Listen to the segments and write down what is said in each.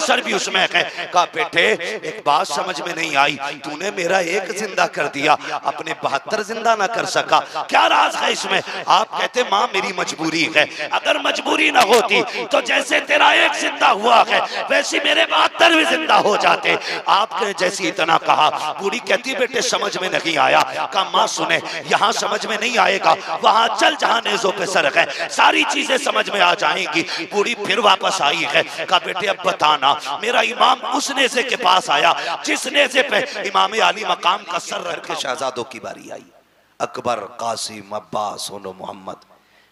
Sir भी उसमें है। कहा बेटे एक बात समझ में नहीं आई, तूने मेरा एक जिंदा कर दिया, अपने 72 जिंदा ना कर सका, क्या राज है इसमें? आप कहते माँ मेरी मजबूरी है, अगर मजबूरी ना होती तो जैसे तेरा एक जिंदा हुआ है वैसे मेरे 72 भी जिंदा हो जाते। आपने जैसी इतना कहा, बूढ़ी कहती बेटे समझ में नहीं आया। कहा माँ सुने, यहाँ समझ में नहीं आएगा, वहां चल जहां नेज़ों पे सर है, सारी चीजें समझ में आ जाएंगी। बूढ़ी फिर वापस आई है। कहा बेटे अब बताना, मेरा इमाम उस नेज़े के पास आया जिस नेज़े पे इमाम अली मकाम का सर रख के शहजादों की बारी आई। अकबर, कासिम, अब्बास, होनो मोहम्मद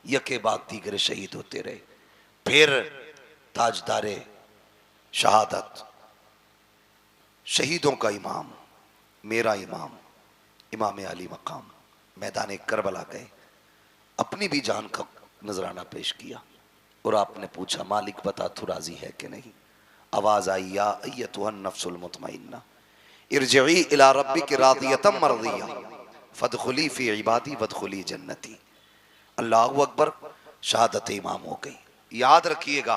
यके बाद दीगर शहीद होते रहे। फिर ताजदारे शहादत, शहीदों का इमाम, मेरा इमाम इमाम अली मकाम मैदान करबला गए, अपनी भी जान का नजराना पेश किया और आपने पूछा मालिक बता तू राजी है कि नहीं? आवाज आई या अय्यतुहन नफ्सुल मुतमइन्ना इरजिई इला रब्बिक रादियतम मर्दिया फदखुली फी इबादी वदखुली जन्नती। अल्लाहु अकबर, शहादत इमाम हो गई। याद रखिएगा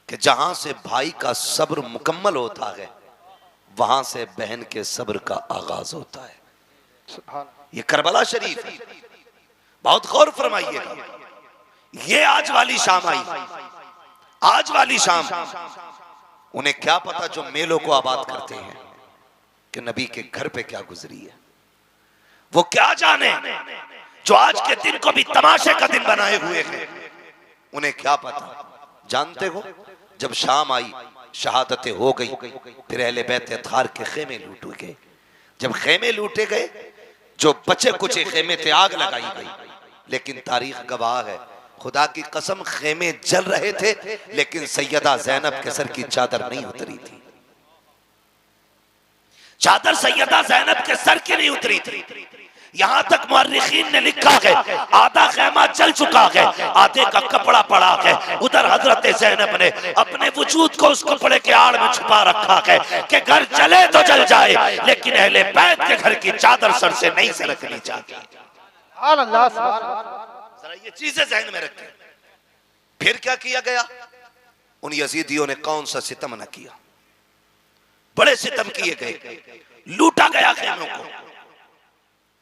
कि जहां से भाई का सब्र मुकम्मल होता है वहां से बहन के सब्र का आगाज होता है। ये करबला शरीफ है, बहुत गौर फरमाइएगा। ये आज वाली शाम आई, आज वाली शाम, उन्हें क्या पता जो मेलों को आबाद करते हैं कि नबी के घर पे क्या गुजरी है। वो क्या जाने जो आज के दिन को भी तमाशे का दिन बनाए हुए हैं, उन्हें क्या पता। जानते हो जब शाम आई, शहादतें हो गई, फिर अहले बैत अतहार के खेमे लूटे गए। जब खेमे लूटे गए, जो बचे कुचे खेमे थे आग लगाई गई, लेकिन तारीख गवाह है, खुदा की कसम खेमे जल रहे थे लेकिन सैयदा ज़ैनब के सर की चादर नहीं उतरी थी। चादर सैयदा ज़ैनब के सर की नहीं उतरी थी। यहां तक मुअर्रिखीन ने लिखा है आधा खेमा जल चुका है, आधे का कपड़ा पड़ा है। उधर हजरत ज़ैनब ने अपने वजूद को उस कपड़े के आड़ में छुपा रखा है कि घर जले तो जल जाए लेकिन अहले बैत के घर की चादर सर से नहीं सरकनी चाहिए। जरा ये चीजें ज़हन में रखें। फिर क्या किया गया? उन यजीदियों ने कौन सा सितम न किया, बड़े सितम किए गए, लूटा गया खेमों को।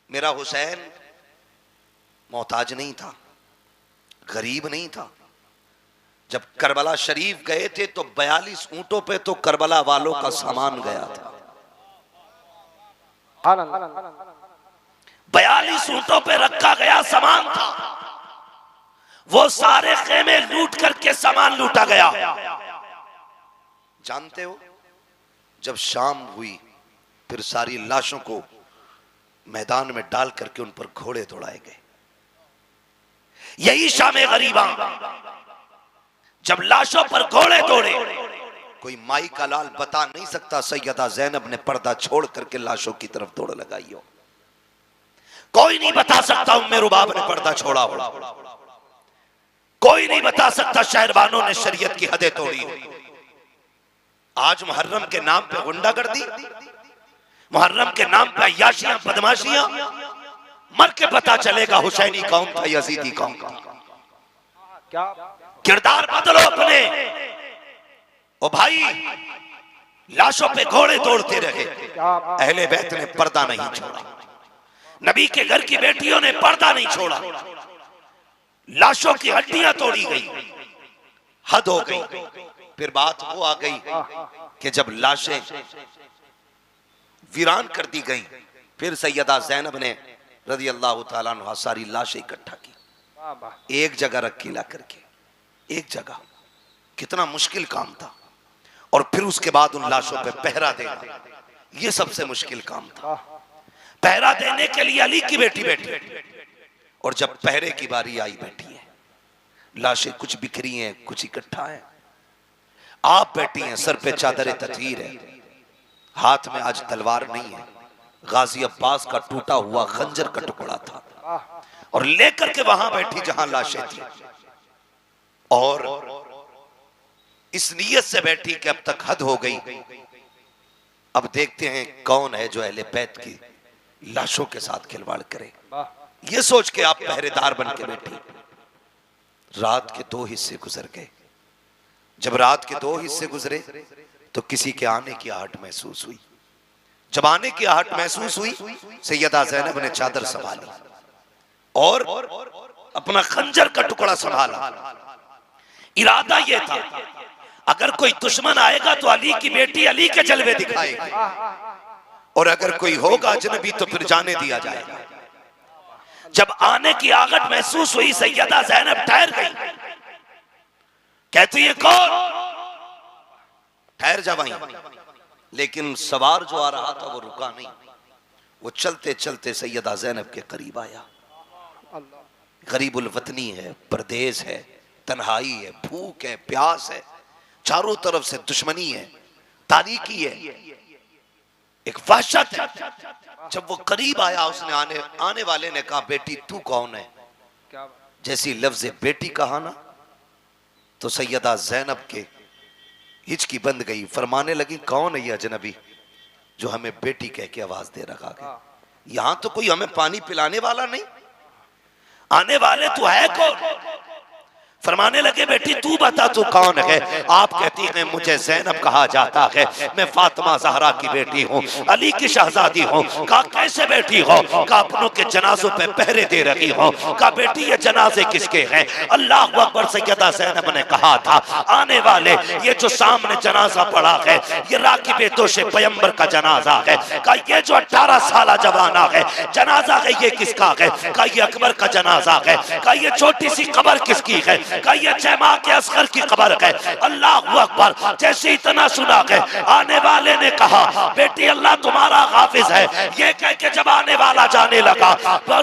मेरा हुसैन मोहताज नहीं था, गरीब नहीं था। जब करबला शरीफ गए थे तो 42 ऊंटों पे तो करबला वालों का सामान गया था। 42 ऊंटों पे रखा गया सामान था। वो सारे खेमे लूट करके सामान लूटा गया। जानते हो जब शाम हुई फिर सारी लाशों को मैदान में डाल करके उन पर घोड़े दौड़ाए गए। यही शामे गरीबा, जब लाशों पर घोड़े दौड़े, कोई माई का लाल बता नहीं सकता सैयदा ज़ैनब ने पर्दा छोड़ करके लाशों की तरफ दौड़ लगाई हो। कोई नहीं बता सकता उम्मे रुबाब ने पर्दा छोड़ा हो, कोई नहीं बता सकता शहरबानों ने शरीयत की हदें तोड़ी हो। आज मुहर्रम के नाम पे गुंडागर्दी, मुहर्रम के नाम पे अय्याशियां, बदमाशियां, मर के पता चलेगा हुसैनी कौन था, यजीदी कौन था। किरदार बदलो अपने। ओ भाई, लाशों पे घोड़े दौड़ते रहे, अहले बैत ने पर्दा नहीं छोड़ा, नबी के घर की बेटियों ने पर्दा नहीं छोड़ा, लाशों की हड्डियां तोड़ी गई, हद हो गई। फिर बात वो आ गई कि जब लाशें वीरान कर दी गई, फिर सैयदा ज़ैनब ने रज़ी अल्लाह तआला अन्हा सारी लाशें इकट्ठा की, एक जगह रखी ला करके, एक जगह। कितना मुश्किल काम था। और फिर उसके बाद उन लाशों पे पहरा देना, ये सबसे मुश्किल काम था। पहरा देने के लिए अली की बेटी बैठी, और जब पहरे की बारी आई बैठी है, लाशें कुछ बिखरी हैं, कुछ इकट्ठा है। आप बैठी हैं, सर पे चादर ततहीर है, हाथ में आज तलवार नहीं है, गाजी अब्बास का टूटा हुआ खंजर का टुकड़ा था, और लेकर के वहां बैठी जहां लाशें थी, और इस नीयत से बैठी कि अब तक हद हो गई, अब देखते हैं कौन है जो अहले बैत की लाशों के साथ खिलवाड़ करे। ये सोच के आप पहरेदार बन के बैठी। रात के 2 हिस्से गुजर गए। जब रात के 2 हिस्से गुजरे तो किसी के आने की आहट महसूस हुई। जब आने की आहट महसूस हुई, सैयदा ज़ैनब ने चादर संभाली और अपना खंजर का टुकड़ा संभाला। इरादा यह था, अगर कोई दुश्मन आएगा तो अली की बेटी अली के जलवे दिखाएगी, और अगर कोई होगा अजनबी तो फिर जाने दिया जाएगा। जब आने की आहट महसूस हुई, सैयदा ज़ैनब ठहर गई। कहती है कौन? ठहर जा वहीं। लेकिन सवार जो आ रहा था वो रुका नहीं। वो चलते चलते सैयदा ज़ैनब के करीब आया। गरीबुल वतनी है, परदेश है, तन्हाई है, भूख है, प्यास है, चारों तरफ से दुश्मनी है, तारीकी है, एक वहशत है। जब वो करीब आया, उसने आने वाले ने कहा, बेटी तू कौन है? जैसी लफ्ज़ बेटी कहा ना, तो सैयदा ज़ैनब के हिचकी बंद गई। फरमाने लगी, कौन है ये अजनबी जो हमें बेटी कह के आवाज दे रखा है? यहां तो कोई हमें पानी पिलाने वाला नहीं, आने वाले तू है कौन? फरमाने लगे, बेटी तू बता तू कौन है? आप कहती हैं मुझे ज़ैनब कहा जाता है, मैं फातिमा ज़हरा की बेटी हूँ, अली की शहजादी हूँ। कहा कैसे बेटी हो? कहा अपनों के जनाजों पे पहरे दे रही हो। कहा बेटी ये जनाजे किसके हैं? अल्लाह अकबर। सैयदा ज़ैनब ने कहा था, आने वाले ये जो सामने जनाजा पड़ा है ये राकिब दोशे पैगंबर का जनाजा है। कहा ये जो 18 साल जवाना है जनाजा है ये किसका है? कहा ये अकबर का जनाजा है। कहा ये छोटी सी कब्र किसकी है? कहा ये जमा के असगर की कब्र है। अल्लाह अकबर। जैसे इतना सुना है, आने वाले ने कहा, बेटी अल्लाह तुम्हारा हाफिज है। ये कह के जब आने वाला जाने लगा,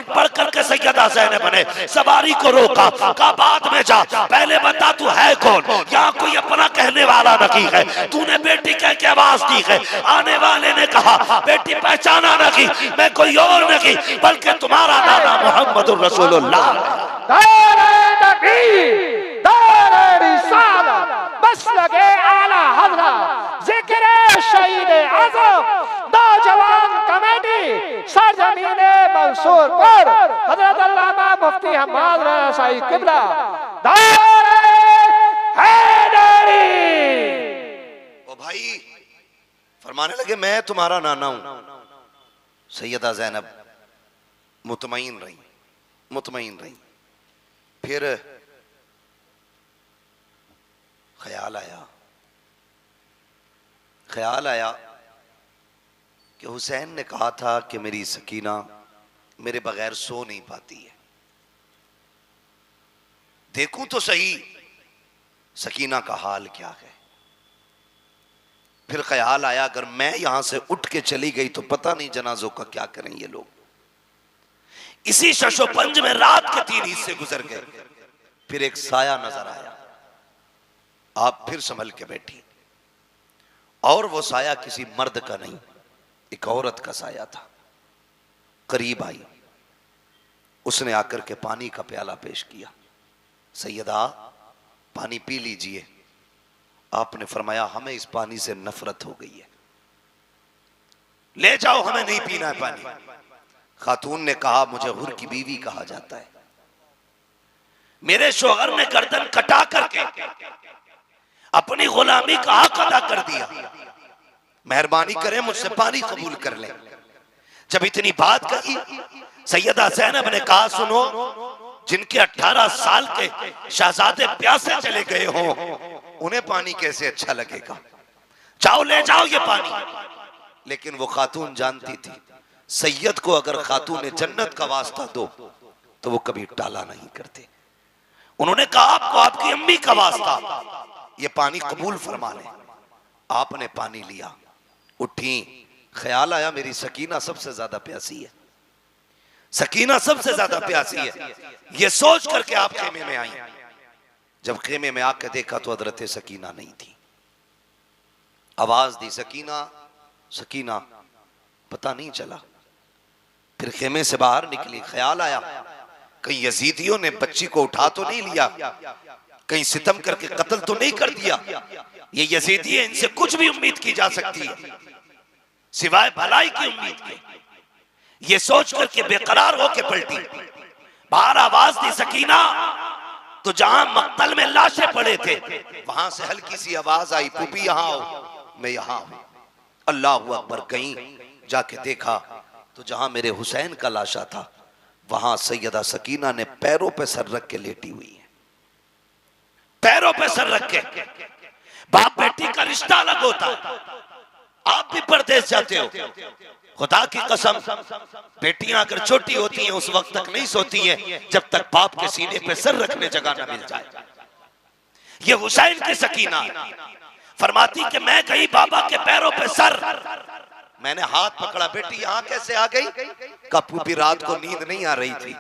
पढ़ करके सैयदा ज़ैनब ने सवारी को रोका। कहा बाद में जा, पहले बता तू है कौन? यहाँ कोई अपना कहने वाला नहीं है, तूने बेटी कह के आवाज दी है। आने वाले ने कहा, बेटी पहचाना नहीं, मैं कोई और नहीं बल्कि तुम्हारा नाना मोहम्मद रसूलुल्लाह। बस लगे आला हज़रा जिक्र शहीद आज़म नौजवान कमेटी सरजमीने मंसूर पर हज़रत अल्लामा मुफ्ती हम्माद रज़ा शाही क़िबला दारे हैदरी। ओ भाई, फरमाने लगे मैं तुम्हारा नाना हूं। सैयदा ज़ैनब मुतमईन रही। फिर ख्याल आया कि हुसैन ने कहा था कि मेरी सकीना मेरे बगैर सो नहीं पाती है, देखूं तो सही सकीना का हाल क्या है। फिर ख्याल आया, अगर मैं यहां से उठ के चली गई तो पता नहीं जनाजों का क्या करें ये लोग। इसी शशोपंज में रात के 3 हिस्से गुजर गए। फिर एक साया नजर आया। आप फिर संभल के बैठी, और वो साया किसी मर्द का नहीं, एक औरत का साया था। करीब आई, उसने आकर के पानी का प्याला पेश किया। सैयदा पानी पी लीजिए। आपने फरमाया हमें इस पानी से नफरत हो गई है, ले जाओ, हमें नहीं पीना है पानी। खातून ने कहा मुझे हुर की बीवी कहा जाता है, मेरे शोहर ने गर्दन कटा करके अपनी गुलामी का हक अदा कर दिया, मेहरबानी करें मुझसे पानी कबूल कर ले। जब इतनी बात कही, सैयदा ज़ैनब ने कहा सुनो, जिनके 18 साल के शहजादे प्यासे चले गए हों उन्हें पानी कैसे अच्छा लगेगा, जाओ ले जाओ ये पानी। लेकिन वो खातून जानती थी सैयद को अगर खातून जन्नत का वास्ता दो तो वो कभी टाला नहीं करते। उन्होंने कहा आपको आपकी अम्मी का वास्ता ये पानी कबूल फरमा ले। आपने पानी लिया, उठी, ख्याल आया मेरी सकीना सबसे ज्यादा प्यासी है, सकीना सबसे ज्यादा प्यासी है। ये सोच करके आप खेमे में आई। जब खेमे में आके देखा तो हजरत सकीना नहीं थी। आवाज दी सकीना सकीना, पता नहीं चला। फिर खेमे से बाहर निकली। ख्याल आया कहीं यजीदियों ने बच्ची को उठा तो नहीं लिया, कहीं सितम करके कत्ल तो नहीं कर दिया। ये यजीदी है, इनसे कुछ भी उम्मीद की जा सकती है सिवाय भलाई की उम्मीद के। ये सोच करके बेकरार होके पलटी। बाहर आवाज दी सकीना, तो जहां मक्तल में लाशें पड़े थे वहां से हल्की सी आवाज आई, पुपी यहां आओ। मैं यहां हूं। अल्लाह अकबर। गई, जाके देखा तो जहां मेरे हुसैन का लाशा था वहां सैयदा सकीना ने पैरों पे सर रख के लेटी हुई है। पैरों पे सर रख के। बाप बेटी का रिश्ता अलग होता है। आप भी परदेश जाते हो, खुदा की कसम बेटियां अगर छोटी होती हैं उस वक्त तक नहीं सोती हैं जब तक बाप के सीने पे सर रखने जगह ना मिल जाए। ये हुसैन की सकीना फरमाती कि मैं गई बाबा के पैरों पे सर, मैंने हाथ पकड़ा, बेटी यहां कैसे आ गई? का पूरी रात को नींद नहीं आ रही थी।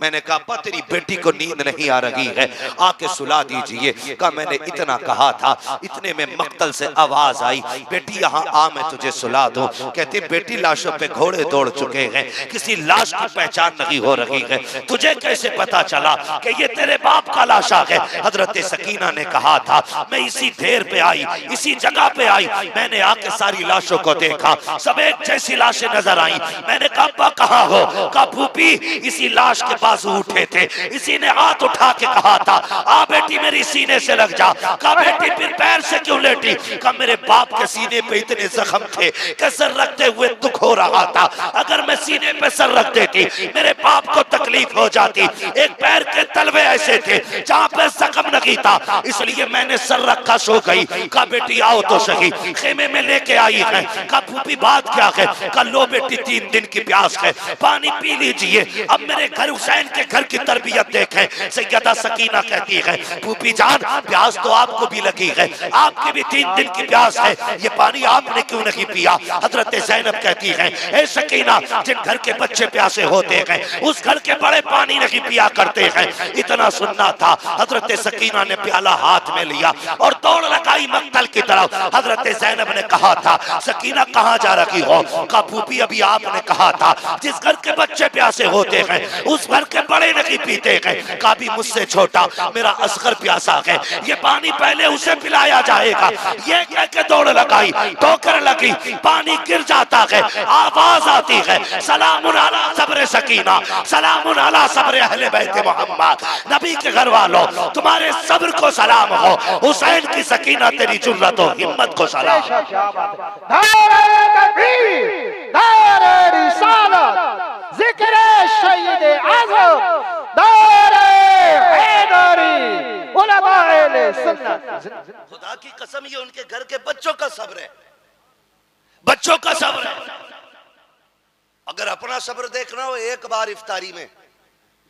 मैंने कहा अब्बा तेरी बेटी को नींद नहीं आ रही है, आके सुला दीजिए। कहा मैंने इतना कहा था, इतने में मक्तल से आवाज आई, बेटी यहाँ आ मैं तुझे सुला दूं। कहती बेटी लाशों पे घोड़े दौड़ चुके हैं, किसी लाश की पहचान नहीं हो रही है, तुझे कैसे पता चला कि ये तेरे बाप का लाशा है? हजरत सकीना ने कहा था मैं इसी ढेर पे आई, इसी जगह पे आई, मैंने आके सारी लाशों को देखा, सब एक जैसी लाशें नजर आई। मैंने कहा अब्बा कहाँ हो? कहा फूफी इसी लाश के बाजू उठे थे, इसी ने हाथ उठा के कहा था आ बेटी मेरी सीने से लग जा। कहा बेटी फिर पैर से क्यों लेटी? कहा मेरे बाप के सीने पे इतने जख्म थे कि सर रखते हुए दुख हो रहा था, अगर मैं सीने पे सर रख देती मेरे बाप को तकलीफ हो जाती। एक पैर के तलवे ऐसे थे जहां पे जख्म नहीं था, इसलिए मैंने सर रखा सो गई। कहा बेटी आओ तो सही, खेमे में लेके आई है। कहा फूफी बात क्या है? कहा लो बेटी 3 दिन की प्यास है, पानी पी लीजिए। अब मेरे घर हुसैन के घर की तरबियत देखें। सैयदा सकीना कहती है फूफी जान प्यास तो आपको भी लगी है, आपकी भी 3 दिन की प्यास है, ये पानी आपने क्यों नहीं पिया? हजरत ज़ैनब कहती है ए सकीना जिन घर के बच्चे प्यासे होते हैं उस घर के बड़े पानी नहीं पिया करते हैं। इतना सुनना था, हजरत सकीना ने प्याला हाथ में लिया और दौड़ लगाई मक्तल की तरफ। हजरत ज़ैनब ने कहा था सकीना कहाँ जा रही हो? कहा फूफी अभी आपने कहा था जिस घर के बच्चे प्यासे होते हैं उस घर के बड़े नहीं पीते हैं। कहा भी मुझसे छोटा मेरा असगर प्यासा है, ये पानी पहले उसे पिलाया जाएगा। ये कह के दौड़ लगाई, ठोकर लगी, पानी गिर जाता है, आवाज आती है सलामुन अला सब्र सकीना, सलामुन अला सब्र अहले बैत मोहम्मद। नबी के घर वालों तुम्हारे सब्र को सलाम हो, हुसैन की सकीना तेरी जुर्रत और हिम्मत को सलाम। नारे तकबीर, नारे रिसालत, जिक्र शहीद आज़म, नारे हैदरी, उलमाए सुन्नत। खुदा की कसम ये उनके घर के बच्चों का सब्र है, बच्चों का सब्र है। अगर अपना सब्र देखना हो एक बार इफ्तारी में,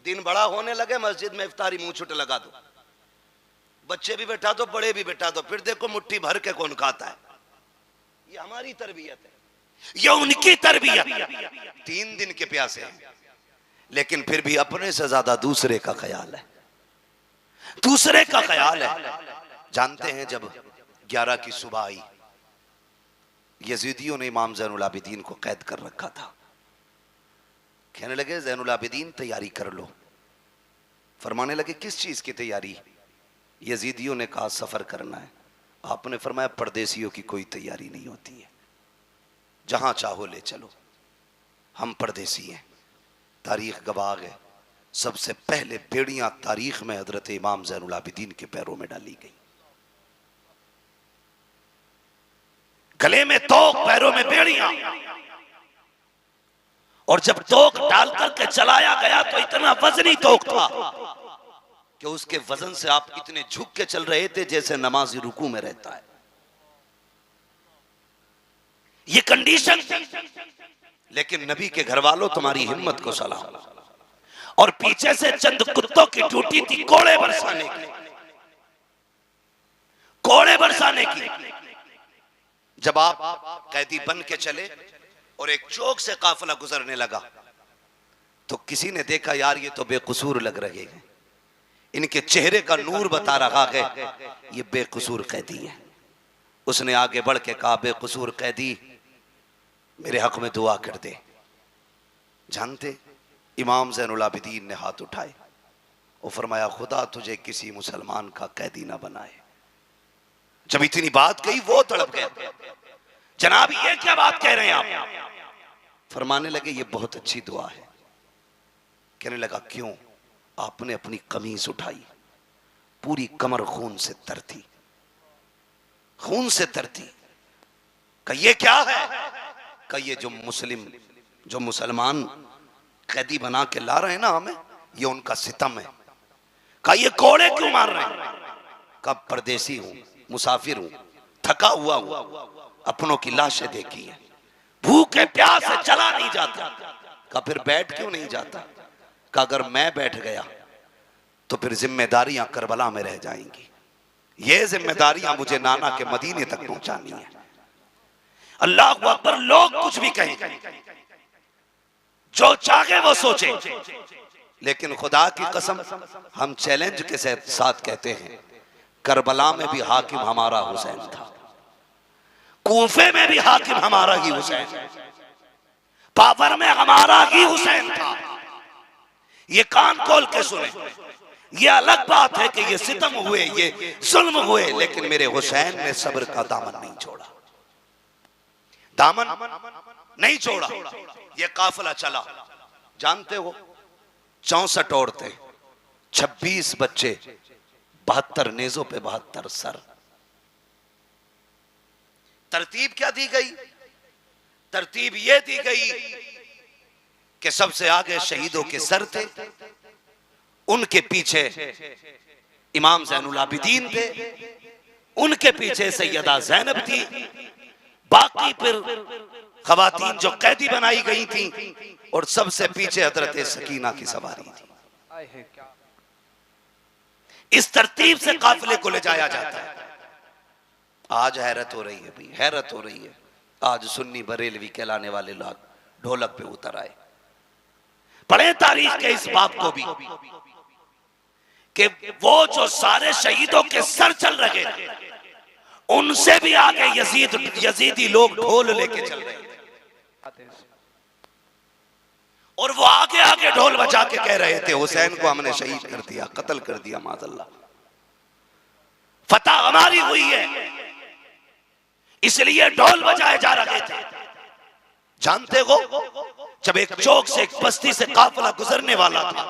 दिन बड़ा होने लगे मस्जिद में इफ्तारी मुंह छुट लगा दो, बच्चे भी बैठा दो बड़े भी बैठा दो, फिर देखो मुट्ठी भर के कौन खाता है। ये हमारी तरबियत है, ये उनकी तरबियत। 3 दिन के प्यासे हैं लेकिन फिर भी अपने से ज्यादा दूसरे का ख्याल है, दूसरे का ख्याल है। जानते हैं जब 11 की सुबह आई, यजीदियों ने इमाम ज़ैनुल आबिदीन को कैद कर रखा था। कहने लगे ज़ैनुल आबिदीन तैयारी कर लो। फरमाने लगे किस चीज की तैयारी? यजीदियों ने कहा सफर करना है। आपने फरमाया परदेसियों की कोई तैयारी नहीं होती है, जहां चाहो ले चलो, हम परदेसी हैं। तारीख गवाह है सबसे पहले बेड़ियां तारीख में हजरत इमाम ज़ैनुल आबिदीन के पैरों में डाली गई, गले में तोक पैरों में बेड़ियां। और जब तोक डाल करके चलाया गया तो इतना वजनी तोक था कि उसके वजन से आप इतने झुक के चल रहे थे जैसे नमाजी रुकू में रहता है। ये कंडीशन थी। लेकिन नबी के घर वालों तुम्हारी हिम्मत को सलाम। और पीछे से चंद कुत्तों की ड्यूटी थी कोड़े बरसाने की, कोड़े बरसाने की। जब आप कैदी बन के चले और एक चौक से काफिला गुजरने लगा तो किसी ने देखा यार ये तो बेकसूर लग रहे हैं, इनके चेहरे का नूर बता रहा है ये बेकसूर कैदी है। उसने आगे बढ़ के कहा बेकसूर कैदी मेरे हक में दुआ कर दे। जानते इमाम ज़ैनुल आबिदीन ने हाथ उठाए और फरमाया खुदा तुझे किसी मुसलमान का कैदी ना बनाए। जब इतनी बात कही वो तड़प गया, जनाब ये क्या बात कह रहे हैं आप? फरमाने लगे ये बहुत अच्छी दुआ है। कहने लगा क्यों? आपने अपनी कमीज उठाई पूरी कमर खून से तरती, खून से तरती। कहा ये क्या है? कहा ये जो मुसलमान कैदी बना के ला रहे हैं ना हमें, ये उनका सितम है। कहा ये कोड़े क्यों मार रहे हैं? कहा परदेसी हूं, मुसाफिर हूं, थका हुआ हूं, अपनों की लाशें देखी है, भूखे प्यास से चला नहीं जाता। कहा फिर बैठ क्यों नहीं जाता? कहा अगर मैं बैठ गया तो फिर जिम्मेदारियां करबला में रह जाएंगी, ये जिम्मेदारियां मुझे नाना के मदीने तक पहुंचानी है। अल्लाह अकबर। लोग कुछ भी कहें, जो चाहे वो सोचे, लेकिन खुदा की कसम हम चैलेंज के साथ कहते हैं, करबला में भी हाकिम हमारा हुसैन था, कूफे में भी हाकिम हमारा ही हुसैन, पावर में हमारा ही हुसैन था। ये कान खोल के सुने। ये अलग बात है कि ये सितम हुए, ये जुल्म हुए, लेकिन मेरे हुसैन ने सब्र का दामन नहीं छोड़ा, दामन नहीं छोड़ा। ये काफिला चला, जानते हो 64 औरतें, 26 बच्चे, 72 नेजों पे 72 सर। तरतीब क्या दी गई? तरतीब ये दी गई कि सबसे आगे शहीदों के सर थे, उनके पीछे इमाम ज़ैनुल आबिदीन थे, उनके पीछे सैयदा ज़ैनब थी, बाकी फिर खवातीन जो कैदी बनाई गई थी, और सबसे पीछे हजरत सकीना की सवारी थी। इस तरतीब से काफिले को ले जाया जाता है। आज हैरत हो रही है भाई, हैरत हो रही है। आज सुन्नी बरेलवी कहलाने वाले लोग ढोलक पे उतर आए। पढ़े तारीख के इस बाप को भी कि वो जो सारे शहीदों के सर चल रहे थे, उनसे भी आगे यजीदी लोग ढोल लेके चल रहे थे, और वो आगे आगे ढोल बजा के कह रहे थे हुसैन को हमने शहीद कर दिया, कत्ल कर दिया, माज़अल्लाह, फतह हमारी हुई है, इसलिए ढोल बजाए जा रहे थे। जानते हो, जब एक चौक से, एक बस्ती से काफिला गुजरने वाला था,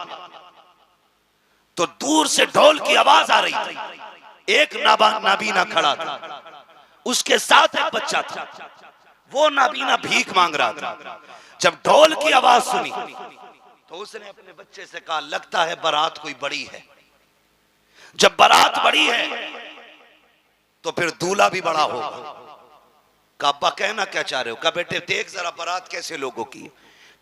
तो दूर से ढोल की आवाज आ रही थी। एक नाबीना खड़ा था, उसके साथ एक बच्चा था। वो नाबीना भीख मांग रहा था। जब ढोल की आवाज सुनी तो उसने अपने बच्चे से कहा, लगता है बारात कोई बड़ी है। जब बारात बड़ी है तो फिर दूल्हा भी बड़ा होगा। का अब्बा कहना क्या चाह रहे हो? का बेटे देख जरा बारात कैसे लोगों की।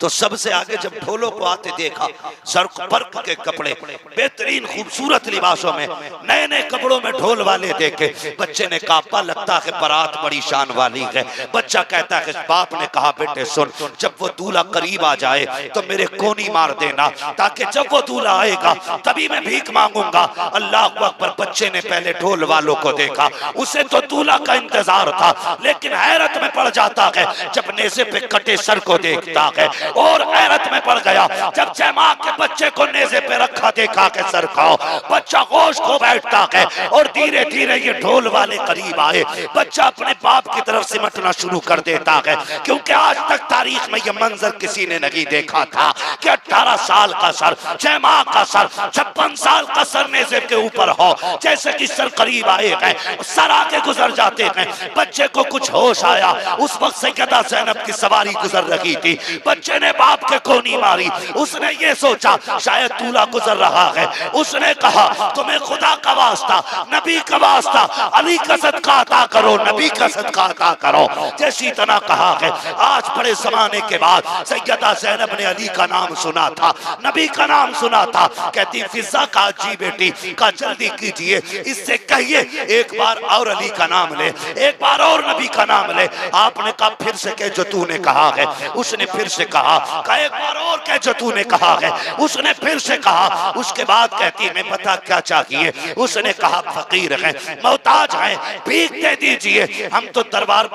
तो सबसे आगे जब ढोलों को आते देखा, सर्क पर्क के कपड़े, बेहतरीन खूबसूरत लिबासों में, नए नए कपड़ों में ढोल वाले देखे, बच्चे ने कहा अब्बा लगता है बारात बड़ी शान वाली है। बच्चा कहता है बाप ने कहा बेटे सुन, जब वो दूल्हा करीब आ जाए तो मेरे कोनी मार देना, ताकि जब वो दूल्हा आएगा तभी मैं भीख मांगूंगा। अल्लाह अकबर। बच्चे ने पहले ढोल वालों को देखा, उसे तो दूल्हा का इंतजार था, लेकिन हैरत में पड़ जाता है जब नेज़े पे कटे सर को देखता है, और हैरत में पड़ गया जब जमा के बच्चे को नेज़े पे रखा देखा के सर का बच्चा होश खो बैठता है। और धीरे धीरे ये ढोल वाले करीब आए, बच्चा अपने बाप की तरफ सिमटना शुरू कर देता है, क्योंकि आज तक तारीख में ये मंजर किसी ने नहीं देखा था कि 18 साल का सर, 6 माह का सर, 56 साल का सर नेज़े के ऊपर हो। जैसे कि सर करीब आए हैं, सर आगे गुजर जाते हैं, बच्चे को कुछ होश आया। उस वक्त सैयदा ज़ैनब की सवारी गुजर रही थी, बच्चे ने बाप के कोनी मारी। उसने ये सोचा शायद दूल्हा गुजर रहा है। उसने कहा तुम्हें खुदा का वास्ता, नबी का वास्ता, अली का सदका अता करो, नबी का सदका अता करो। जैसी तरह कहा है, आज बड़े जमाने के बाद सैयदा ज़ैनब ने अली का नाम सुना था, नबी का नाम सुना था। कहती फिजा का जी बेटी का जल्दी कीजिए, इससे कहिए एक बार और अली का नाम ले, एक बार और नबी का नाम ले। आपने कहा फिर से कह जो तूने कहा है। उसने फिर से कहा एक बार और कह जो तूने कहा है। उसने फिर से कहा। उसके बाद कहती है मैं पता क्या चाहिए। उसने कहा फकीर हैं, मोहताज हैं, भीख दे दीजिए, हम तो दरबार,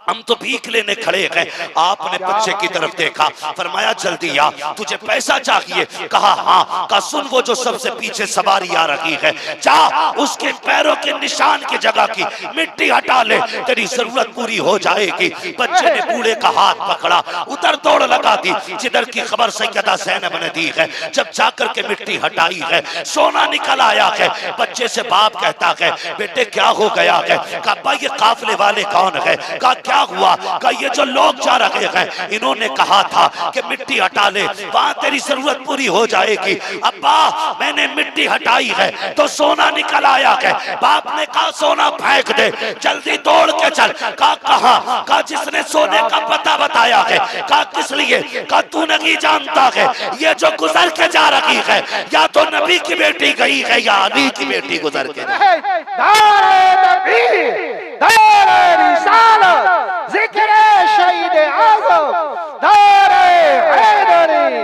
हम तो भीख लेने खड़े हैं। आपने बच्चे की तरफ देखा, फरमाया जल्दी आ, तुझे पैसा चाहिए? कहा हाँ। कहा सुन, वो जो सबसे पीछे सवारी आ रही है, जा उसके पैरों के निशान की जगह की मिट्टी हटा ले, तेरी जरूरत पूरी हो जाएगी। बच्चे ने बूढ़े का हाथ पकड़ा, उधर दौड़ लगा दी। जिधर की खबर सैयदा ज़ैनब ने दी है, जब जाकर के मिट्टी हटाई है, सोना निकल आया है। बच्चे से बाप कहता है, बेटे क्या हो गया है? कहा ये काफिले वाले कौन है? कहा क्या हुआ? कहा ये जो लोग जा रहे हैं, इन्होंने कहा था कि मिट्टी हटा ले, वहां तेरी जरूरत पूरी हो जाएगी। अब्बा मैंने मिट्टी हटाई है तो सोना निकल आया है। बाप ने कहा सोना फेंक दे, जल्दी दौड़ के चल। कहा कहां? कहा जिसने सोने का पता बताया है। कहा किस लिए? कहा तू नहीं जानता है, ये जो गुजर के जा रही है या तो नबी की बेटी गई है या अली की बेटी गुजर के। दारे तकबीर, दारे रिसालत, जिक्र शहीद आज़म, दारे हैदरी।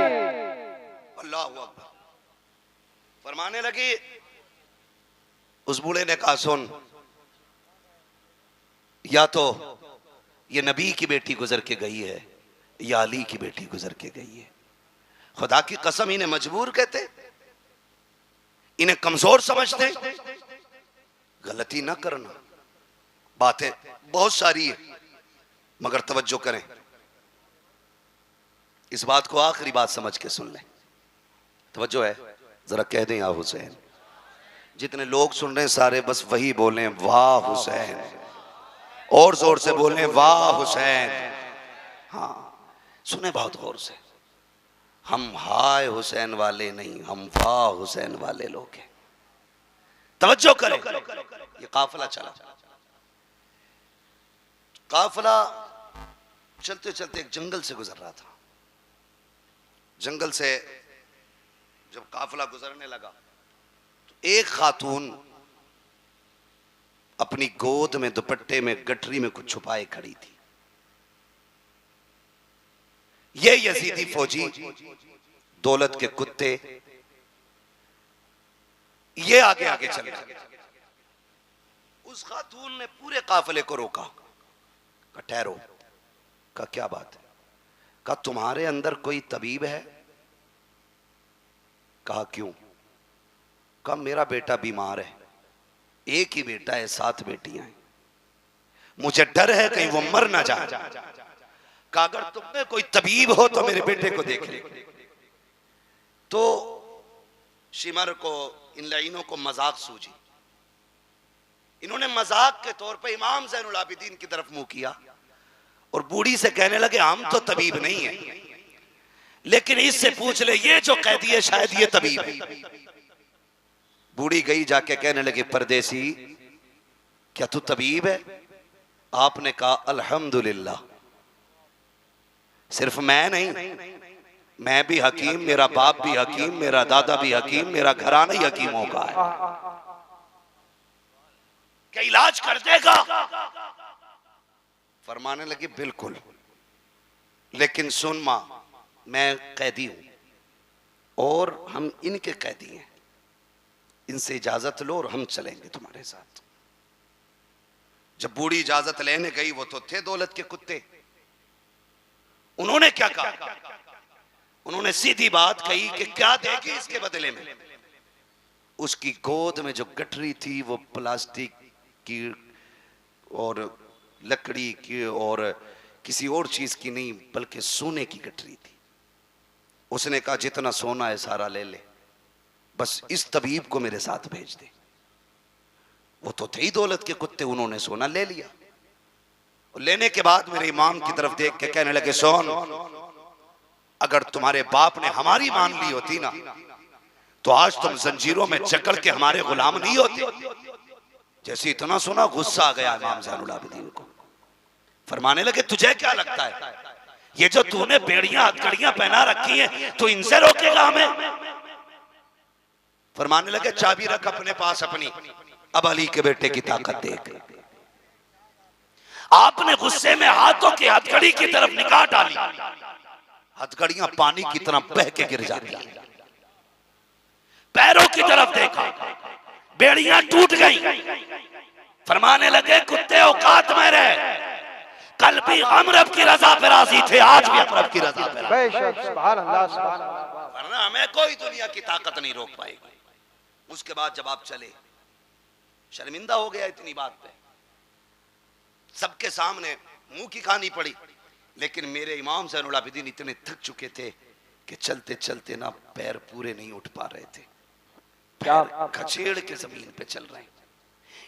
अल्लाह अकबर। फरमाने लगी, उस बूढ़े ने कहा सुन, या तो ये नबी की बेटी गुजर के गई है या अली की बेटी गुजर के गई है। खुदा की कसम इन्हें मजबूर कहते, इन्हें कमजोर समझते। गलती ना करना, बातें बहुत सारी है मगर तवज्जो करें, इस बात को आखिरी बात समझ के सुन लें। तवज्जो है, जरा कह दें या हुसैन। जितने लोग सुन रहे हैं सारे बस वही बोलें वाह हुसैन, और जोर से बोलें वाह हुसैन। हाँ सुने बहुत गौर से, हम हाय हुसैन वाले नहीं, हम वाह हुसैन वाले लोग हैं। तवज्जो करें, ये काफिला चला, काफिला चलते चलते एक जंगल से गुजर रहा था। जंगल से जब काफिला गुजरने लगा तो एक खातून अपनी गोद में दुपट्टे में गठरी में कुछ छुपाए खड़ी थी। ये यजीदी फौजी, दौलत के कुत्ते, ये आगे आगे चल रहे। उस खातून ने पूरे काफिले को रोका, कहा ठहरो। कहा क्या बात है? कहा तुम्हारे अंदर कोई तबीब है? कहा क्यों? कहा मेरा बेटा बीमार है, एक ही बेटा है, 7 बेटियां हैं, मुझे डर है कहीं वो मर ना जाए। कहा अगर तुम में कोई तबीब हो तो मेरे बेटे को देख ले। तो शिमर को, इन लाइनों को मजाक सूझी। इन्होंने मजाक के तौर पे इमाम ज़ैनुल आबिदीन की तरफ मुंह किया और बूढ़ी से कहने लगे हम तो तबीब नहीं है, लेकिन इससे पूछ ले, ये जो कैदी है शायद ये तबीब है। बूढ़ी गई जाके कहने लगी परदेसी क्या तू तबीब है? आपने कहा अल्हम्दुलिल्लाह, सिर्फ मैं नहीं, मैं भी हकीम, मेरा बाप भी हकीम, मेरा दादा भी हकीम, मेरा घराना ही हकीमों का है। क्या इलाज कर देगा? फरमाने लगी बिल्कुल, लेकिन सुन मां, मैं कैदी हूं और हम इनके कैदी हैं, इनसे इजाजत लो और हम चलेंगे तुम्हारे साथ। जब बूढ़ी इजाजत लेने गई, वो तो थे दौलत के कुत्ते, उन्होंने क्या कहा? उन्होंने सीधी बात कही कि क्या देगी इसके बदले में? उसकी गोद में जो गठरी थी वो प्लास्टिक की और लकड़ी की और किसी और चीज की नहीं बल्कि सोने की गठरी थी। उसने कहा जितना सोना है सारा ले ले, बस इस तबीब को मेरे साथ भेज दे। वो तो थे ही दौलत के कुत्ते, उन्होंने सोना ले लिया और लेने के बाद मेरे इमाम की तरफ देख के कहने लगे सोन, अगर तुम्हारे बाप ने हमारी मान ली होती ना तो आज तुम जंजीरों में जकड़ के हमारे गुलाम नहीं होते। जैसे इतना सुना गुस्सा आ गया इमाम ज़ैनुल आबिदीन को। फरमाने लगे तुझे क्या लगता है ये जो तूने बेड़ियां हथकड़ियां पहना रखी हैं तो इनसे रोकेगा हमें? फरमाने लगे चाबी रख अपने पास अपनी, अब अली के बेटे की ताकत देख। आपने गुस्से में हाथों की हथकड़ी की तरफ निगाह डाली, हथकड़ियां पानी की तरह बह के गिर जाती, पैरों की तरफ देखा, बेड़ियां टूट गई। फरमाने लगे कुत्ते औकात में रहे, कल भी हम रब की रजा पे राजी थे, आज भी हम रब की रजा पे राजी। सुभान अल्लाह, सुभान अल्लाह। वरना हमें कोई दुनिया की ताकत नहीं रोक पाएगी। उसके बाद जब आप चले, शर्मिंदा हो गया इतनी बात पे, सबके सामने मुंह की खानी पड़ी। लेकिन मेरे इमाम ज़ैनुल आबिदीन इतने थक चुके थे कि चलते चलते ना पैर पूरे नहीं उठ पा रहे थे, पैर खचेड़ के जमीन पे चल रहे हैं।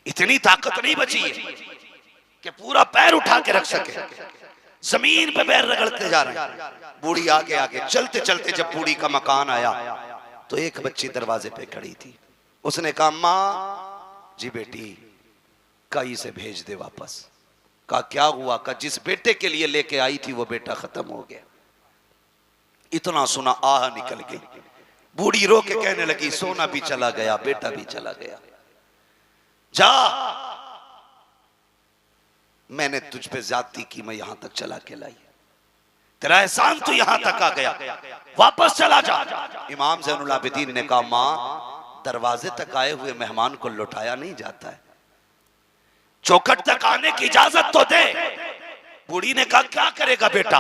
इतनी ताकत नहीं बची है कि पूरा पैर उठा के रख सके, जमीन पे पैर रगड़ते जा रहे हैं। बूढ़ी आगे आगे चलते चलते जब बूढ़ी का मकान आया तो एक बच्ची दरवाजे पे खड़ी थी। उसने कहा माँ जी बेटी कई से भेज दे वापस। कहा क्या हुआ? कहा जिस बेटे के लिए लेके आई थी वो बेटा खत्म हो गया। इतना सुना आह निकल गई। बूढ़ी रो के कहने लगी सोना भी चला गया, बेटा भी चला गया। जा, मैंने तुझ पे ज्यादती की, मैं यहां तक चला के लाई, तेरा एहसान तो यहां तक आ गया, वापस चला जा। इमाम ज़ैनुल आबिदीन ने कहा मां दरवाजे तक आए हुए मेहमान को लौटाया नहीं जाता है, चौखट तक आने की इजाजत तो दे। बूढ़ी ने कहा क्या करेगा बेटा,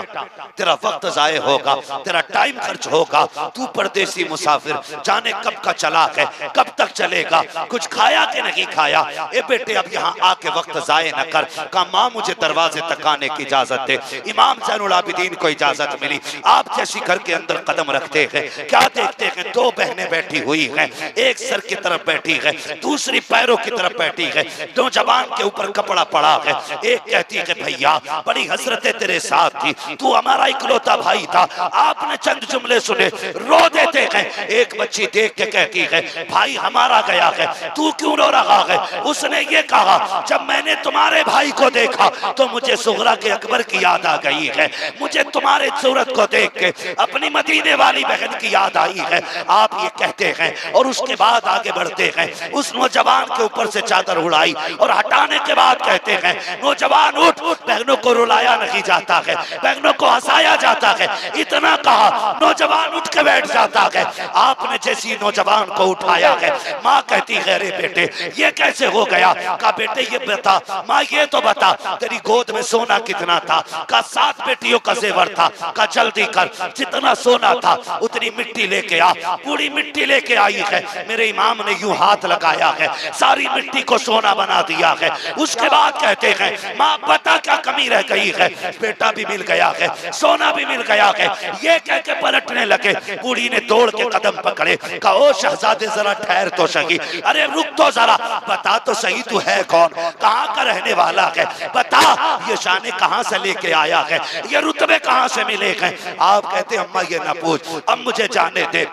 तेरा वक्त जाए होगा, तेरा टाइम खर्च होगा, तू परदेसी मुसाफिर, जाने कब का चला है, कब तक चलेगा, कुछ खाया कि नहीं खाया। ए बेटे अब यहाँ आके वक्त जाए न कर। कहा माँ मुझे दरवाजे तक आने की इजाजत दे। इमाम ज़ैनुल आबिदीन को इजाजत मिली। आप जैसी घर के अंदर कदम रखते हैं क्या देखते हैं, दो बहनें बैठी हुई हैं, एक सर की तरफ बैठी है, दूसरी पैरों की तरफ बैठी है, दो जबान के ऊपर कपड़ा पड़ा है। एक कहती है भैया बड़ी हसरतें तेरे साथ थी, तू हमारा इकलौता भाई था, आपने चंद जुमले सुने रो देते हैं। एक बच्ची देख के कहती है भाई हमारा गया है, तू क्यों रो रहा है? उसने ये कहा जब मैंने तुम्हारे भाई को देखा तो मुझे सुगरा के अकबर की याद आ गई है, मुझे तुम्हारे सूरत को देख के अपनी मदीने वाली बहन की याद आई है। आप ये कहते हैं और उसके बाद आगे बढ़ते हैं। उस नौजवान के ऊपर से चादर उड़ाई और हटाने के बाद कहते हैं नौजवान उठ, बहनों को रुलाया नहीं जाता है, बहनों को हंसाया जाता है। इतना कहा नौजवान उठ के बैठ जाता है। आपने जैसी नौजवान को उठाया है, माँ कहती है अरे बेटे ये कैसे हो गया? कहा बेटे ये बता, माँ ये तो बता तेरी गोद में सोना कितना था? कहा 7 बेटियों का जेवर था। कहा जल्दी कर, जितना सोना था उतनी मिट्टी लेके आ। पूरी मिट्टी लेके आई है। मेरे इमाम ने यूं हाथ लगाया है, सारी मिट्टी को सोना बना दिया है। उसके बाद कहते हैं माँ बता क्या कमी रह गई है? बेटा भी मिल गया है, सोना भी मिल गया है। ये कह के पलटने लगे। बूढ़ी ने दौड़ के कदम पकड़े। कहा ओ शहजादे जरा ठहर तो सही, अरे रुक तो जरा, बता तो सही तू है कौन, कहाँ का रहने वाला है, बता ये शाने कहाँ से लेके आया है, ये रुतबे कहाँ से मिले हैं? आप कहते अम्मा ये ना पूछ, अब मुझे जाने दे।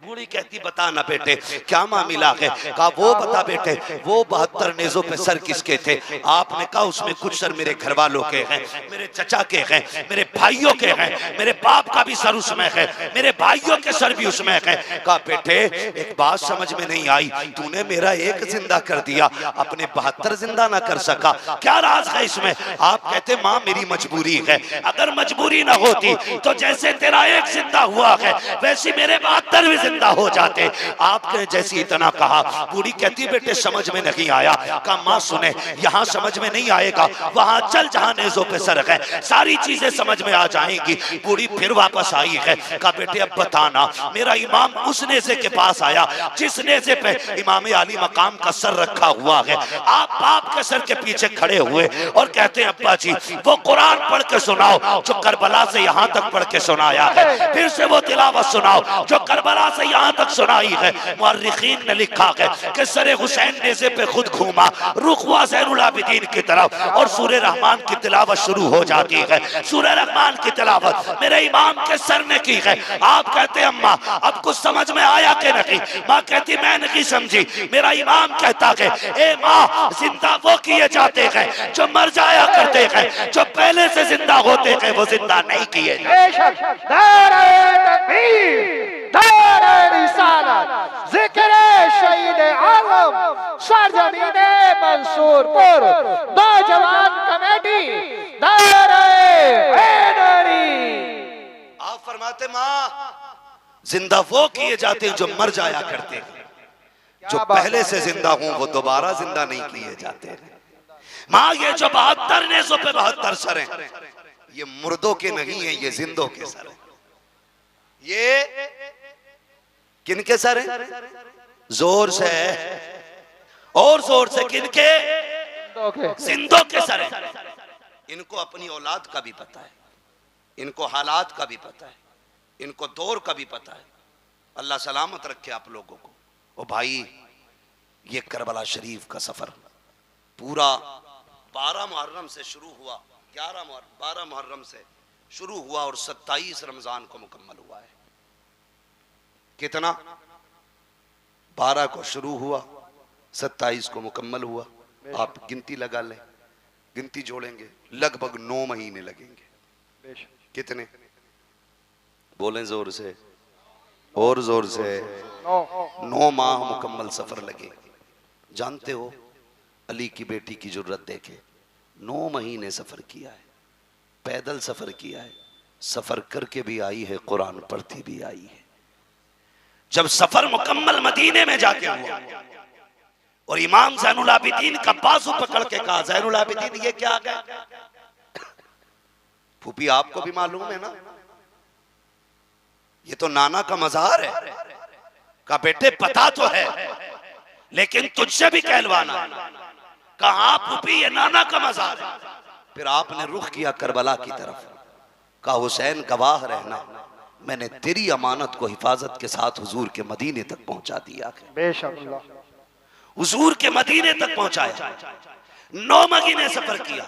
बूढ़ी कहती बता ना बेटे क्या मामला है? कहा वो बता बेटे वो 72 नेज़ों पे सर किसके थे? आपने कहा उसमें कुछ सर मेरे घर वालों के हैं, मेरे चचा के हैं, मेरे भाइयों के हैं, मेरे बाप का भी सर उसमें है, मेरे भाइयों के सर भी उसमें है। कहा बेटे एक बात समझ में नहीं आई, तूने मेरा एक जिंदा कर दिया, अपने 72 जिंदा ना कर सका, क्या राज है इसमें? आप कहते माँ मेरी मजबूरी है, अगर मजबूरी ना होती तो जैसे तेरा एक जिंदा हुआ है वैसी मेरे 72 भी जिंदा हो जाते। आपने जैसी इतना कहा। बूढ़ी कहती बेटे समझ में नहीं आया। कहा माँ सुने यहाँ समझ में नहीं आएगा, वहां चल जहां नेज़ों पे सर है, सारी चीजें समझ में आ जाएंगी। बूढ़ी फिर वापस आई है। कहा बेटे अब बताना, मेरा इमाम उस नेज़े के पास आया जिस नेज़े पे इमाम आली मकाम का सर रखा हुआ है। आप बाप के सर के पीछे खड़े हुए और कहते हैं अब्बा जी वो कुरान पढ़ के सुनाओ जो करबला से यहाँ तक पढ़ के सुनाया है, फिर से वो तिलावत सुनाओ जो करबला से यहाँ तक सुनाई है। मुअर्रिखीन ने लिखा है कि सरे हुसैन नेज़े पे खुद घूमा, रुख हुआ ज़ैनुल आबिदीन की तरफ और सूरह रहमान की तिलावत शुरू हो जाती है। सूरह रहमान की तिलावत मेरे इमाम के सर ने की है। आप कहते अम्मा अब कुछ समझ में आया कि नहीं? माँ कहती मैं नहीं समझी। मेरा इमाम कहता है ए माँ जिंदा वो किए जाते हैं जो मर जाया करते हैं, जो पहले से जिंदा होते हैं वो जिंदा नहीं किए मंसूरपुर नौजवान कमेटी आप फरमाते माँ जिंदा वो किए जाते हैं जो मर जाया करते हैं, जो पहले से जिंदा हूं वो दोबारा जिंदा नहीं किए जाते। माँ ये जो 72 नेज़ों पे 72 सर हैं ये मुर्दों के नहीं है, ये जिंदों के सर हैं। ये किनके सर हैं? जोर से और जोर से किनके? जिंदों के सर हैं। इनको अपनी औलाद का भी पता है, इनको हालात का भी पता है, इनको दौर का भी पता है। अल्लाह सलामत रखे आप लोगों को। ओ भाई, ये करबला शरीफ का सफर पूरा 12 मुहर्रम से शुरू हुआ, 12 मुहर्रम से शुरू हुआ और 27 रमजान को मुकम्मल हुआ है। कितना? 12 को शुरू हुआ, 27 को मुकम्मल हुआ। आप गिनती लगा लें, गिनती जोड़ेंगे लगभग 9 महीने लगेंगे। कितने? बोलें जोर से और जोर से। 9 माह मुकम्मल सफर लगे। जानते हो, अली की बेटी की जुर्रत देखे, 9 महीने सफर किया है, पैदल सफर किया है, सफर करके भी आई है, कुरान पढ़ती भी आई है। जब सफर मुकम्मल मदीने में जाके हुआ और इमाम ज़ैनुल आबिदीन का बाजू पकड़ के कहा, ज़ैनुल आबिदीन ये क्या आ गया? फूफी आपको भी मालूम है ना, ये तो नाना का मज़ार है। का बेटे पता तो है, लेकिन तुझसे भी कहलवाना। कहा फूफी ये नाना का मज़ार है। फिर आपने रुख किया करबला की तरफ। कहा हुसैन गवाह रहना, मैंने तेरी अमानत को हिफाजत के साथ हुजूर के मदीने तक पहुंचा दिया। बेशक हुजूर के मदीने तक पहुंचाया। 9 महीने सफर किया,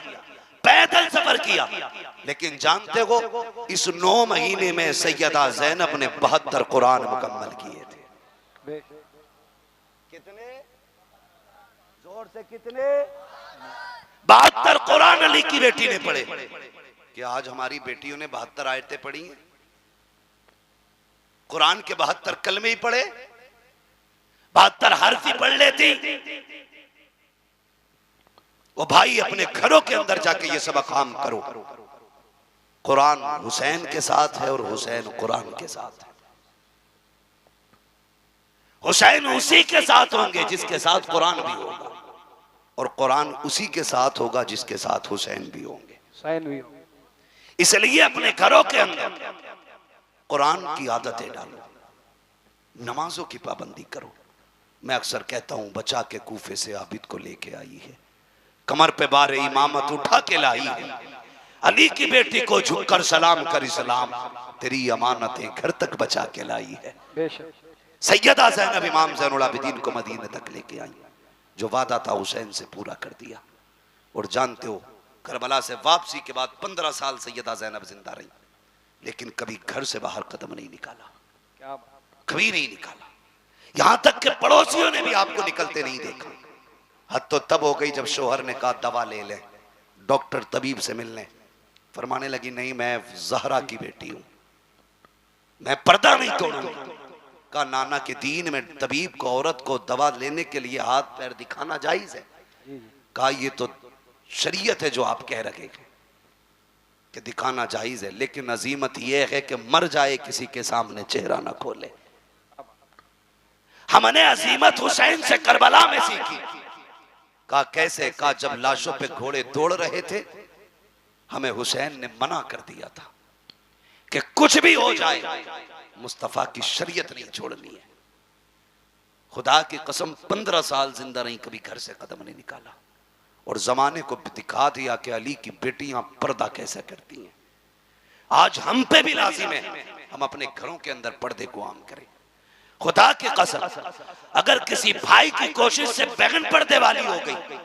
पैदल सफर किया। लेकिन जानते हो, इस 9 महीने में सैयदा ज़ैनब ने 72 कुरान मुकम्मल किए थे। कितने? जोर से कितने? 72 कुरान अली की बेटी ने पढ़े। क्या आज हमारी बेटियों ने 72 आयतें पढ़ी हैं? कुरान के 72 कलमे ही पढ़े, 72 हर्फ ही पढ़ लेती। वो भाई, अपने घरों के अंदर जाके ये सब काम करो। कुरान हुसैन के साथ है और हुसैन कुरान के साथ है। हुसैन उसी के साथ होंगे जिसके साथ कुरान भी होगा, और कुरान उसी के साथ होगा जिसके साथ हुसैन भी होंगे। इसलिए अपने घरों के अंदर कुरान की आदतें डालो, नमाजों की पाबंदी करो। मैं अक्सर कहता हूं, बचा के कूफे से आबिद को लेके आई है, कमर पे बारे इमामत उठा के लाई है, अली की बेटी को झुककर सलाम कर इस्लाम, तेरी अमानतें घर तक बचा के लाई है। सैयदा ज़ैनब इमाम ज़ैनुल आबिदीन को मदीने तक लेके आई, जो वादा था हुसैन से पूरा कर दिया। और जानते हो, करबला से वापसी के बाद 15 साल सैयदा ज़ैनब जिंदा रही, लेकिन कभी घर से बाहर कदम नहीं निकाला, कभी नहीं निकाला। यहां तक कि पड़ोसियों ने भी आपको निकलते नहीं देखा। हद तो तब हो गई जब शोहर ने कहा दवा ले ले, डॉक्टर तबीब से मिलने, फरमाने लगी नहीं, मैं ज़हरा की बेटी हूं, मैं पर्दा नहीं तोड़ूंगी। कहा नाना के दीन में तबीब को औरत को दवा लेने के लिए हाथ पैर दिखाना जायज है? कहा ये तो शरीयत है जो आप कह रहे हैं कि दिखाना जायज है, लेकिन अजीमत यह है कि मर जाए किसी के सामने चेहरा ना खोले। हमने अजीमत हुसैन से करबला में सीखी। कहा कैसे? कहा जब लाशों पे घोड़े दौड़ रहे थे, हमें हुसैन ने मना कर दिया था कि कुछ भी हो जाए मुस्तफा की शरीयत नहीं छोड़नी है। खुदा की कसम 15 साल जिंदा रही, कभी घर से कदम नहीं निकाला, और जमाने को दिखा दिया कि अली की बेटियां पर्दा कैसे करती हैं। आज हम पे भी लाजिम है हम अपने घरों के अंदर पर्दे को आम करें। खुदा की कसम, अगर किसी भाई की कोशिश से बहन पर्दे वाली हो गई,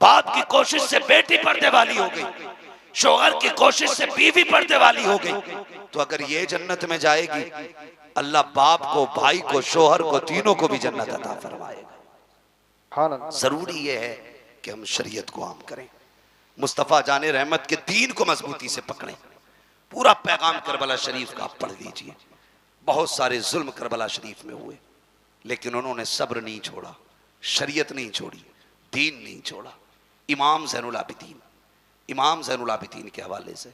बाप की कोशिश से बेटी पर्दे वाली हो गई, शोहर की कोशिश से बीवी पर्दे वाली हो गई, तो अगर ये जन्नत में जाएगी, अल्लाह बाप को, भाई को, शोहर को, तीनों को भी जन्नत अता फरमाएगा। जरूरी ये है कि हम शरीयत को आम करें, मुस्तफा जाने रहमत के दीन को मजबूती से पकड़ें। पूरा पैगाम करबला शरीफ का आप पढ़ लीजिए। बहुत सारे जुल्म करबला शरीफ में हुए, लेकिन उन्होंने सब्र नहीं छोड़ा, शरीयत नहीं छोड़ी, दीन नहीं छोड़ा। इमाम ज़ैनुल आबिदीन, इमाम ज़ैनुल आबिदीन के हवाले से